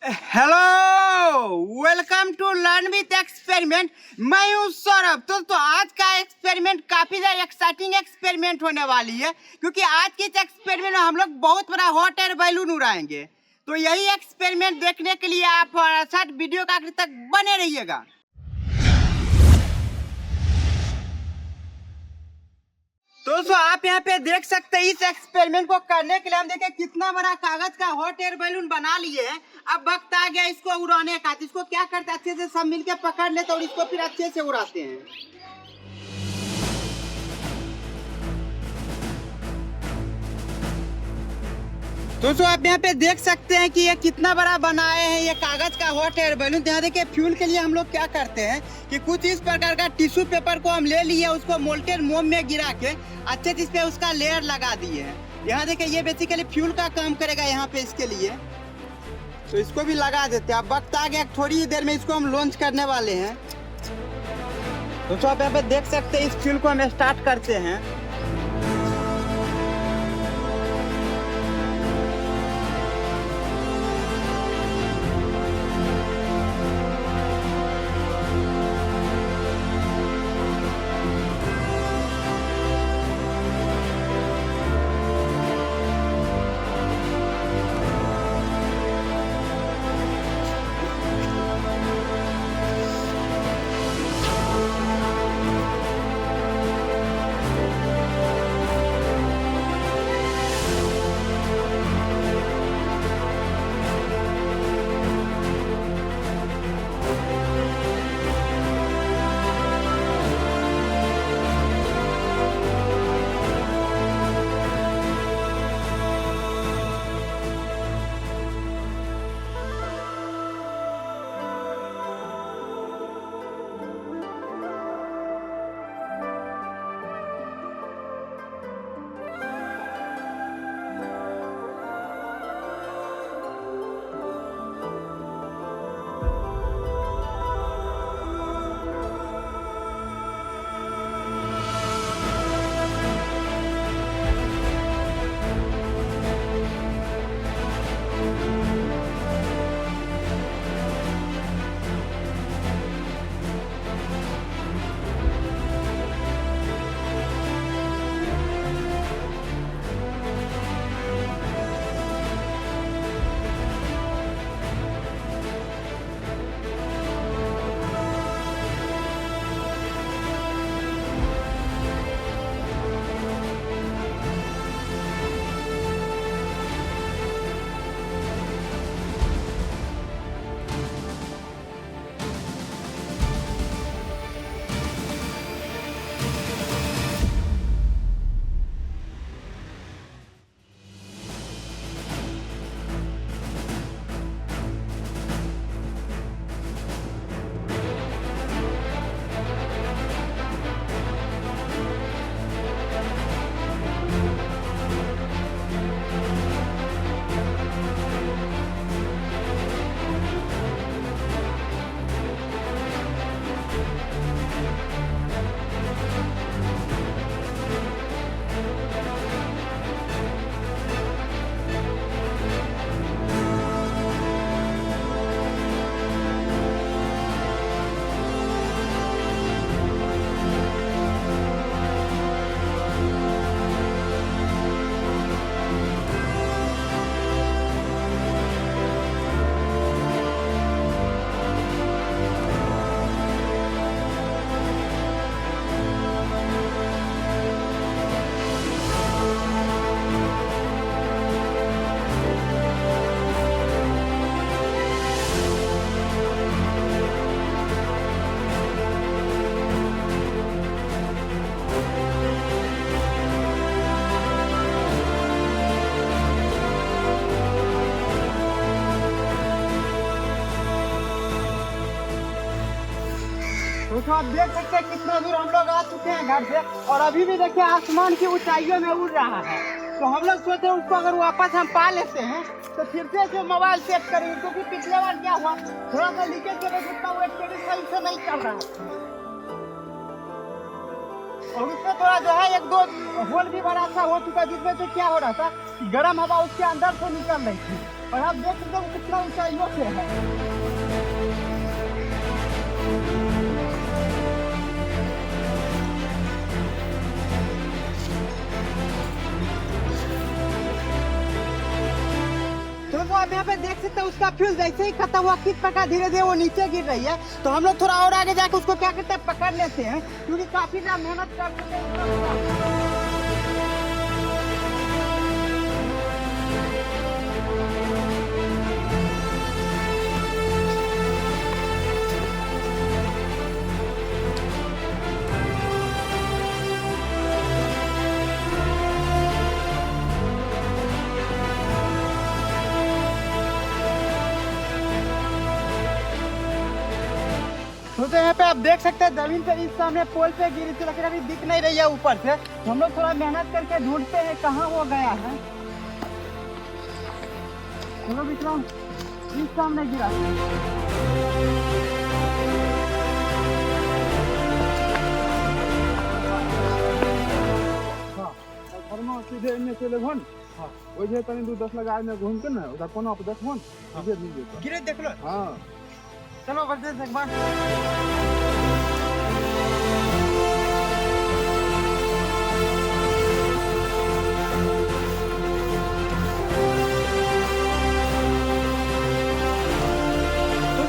Hello, welcome to learn with experiment. मैं हूँ सौरभ। तो आज का एक्सपेरिमेंट काफी ज्यादा एक्साइटिंग एक्सपेरिमेंट होने वाली है, क्योंकि आज के इस एक्सपेरिमेंट में हम लोग बहुत बड़ा हॉट एयर बैलून उड़ाएंगे। तो यही एक्सपेरिमेंट देखने के लिए आप हमारे साथ वीडियो का आखिर तक बने रहिएगा। दोस्तों, आप यहाँ पे देख सकते हैं इस एक्सपेरिमेंट को करने के लिए हम देखें कितना बड़ा कागज का हॉट एयर बैलून बना लिए हैं। अब वक्त आ गया इसको उड़ाने का। तो इसको क्या करते हैं, अच्छे से सब मिलके पकड़ लेते हैं और इसको फिर अच्छे से उड़ाते हैं। दोस्तों, आप यहाँ पे देख सकते हैं कि ये कितना बड़ा बनाए हैं ये कागज का हॉट एयर बैलून। यहाँ देखिए, फ्यूल के लिए हम लोग क्या करते हैं कि कुछ इस प्रकार का टिश्यू पेपर को हम ले लिए, उसको मोल्टेन मोम में गिरा के अच्छे से इस पे उसका लेयर लगा दिए हैं। यहाँ देखिए, ये बेसिकली फ्यूल का काम करेगा यहाँ पे इसके लिए। तो इसको भी लगा देते हैं। अब वक्त आ गया, थोड़ी ही देर में इसको हम लॉन्च करने वाले हैं। दोस्तों, आप यहाँ पे देख सकते हैं इस फ्यूल को हम स्टार्ट करते हैं। दोस्तों, आप देख सकते हैं कितना दूर हम लोग आ चुके हैं घर से, और अभी भी देखिए आसमान की ऊंचाइयों में उड़ रहा है। तो हम लोग सोचे उसको अगर वापस हम पा लेते हैं तो फिर से जो मोबाइल सेट करेंगे, क्योंकि पिछले बार क्या हुआ, थोड़ा सा लीकेज की वजह से उतना वेट सही से नहीं चल रहा है। और उसमें थोड़ा जो है एक दो होल भी बड़ा सा हो चुका, जिसमें से क्या हो रहा था, गर्म हवा उसके अंदर से निकल रही थी। और आप देख सकते हो कितना ऊंचाइयों से है। दोस्तों आप यहाँ पे देख सकते हैं उसका फ्यूल जैसे ही खत्म हुआ किस प्रकार धीरे धीरे वो नीचे गिर रही है। तो हम लोग थोड़ा और आगे जाकर उसको क्या करते हैं, पकड़ लेते हैं, क्योंकि काफी ज्यादा मेहनत कर चुके हैं। तो यहाँ पे आप देख सकते हैं जमीन पे इस सामने पोल पे गिरी थी, लेकिन अभी दिख नहीं रही है ऊपर से। हम लोग थोड़ा मेहनत करके ढूंढते हैं कहाँ वो गया है। चलो विक्रम, इस सामने गिरा। सीधे इन्हें चले भन ओइ जे तनी 2-10 लगा में घूम के ना उधर कोना पे देखबन सीधे मिल जेतो। गिरे देख लो। हां चलो वर्देश एक बार। तो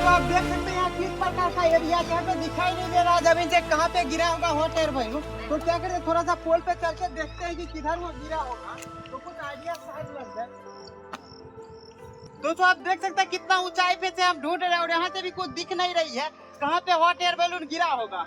आप देख सकते हैं यहाँ किस प्रकार का एरिया है, यहाँ पे दिखाई नहीं दे रहा जमीन से कहाँ पे गिरा होगा हॉट एयर बैलून। तो क्या करते हैं, थोड़ा सा पोल पे चल के देखते हैं कि किधर वो गिरा होगा, तो कुछ आइडिया शायद लग जाए। दोस्तों आप देख सकते हैं कितना ऊंचाई पे से हम ढूंढ रहे हैं और यहाँ से भी कुछ दिख नहीं रही है कहाँ पे हॉट एयर बैलून गिरा होगा।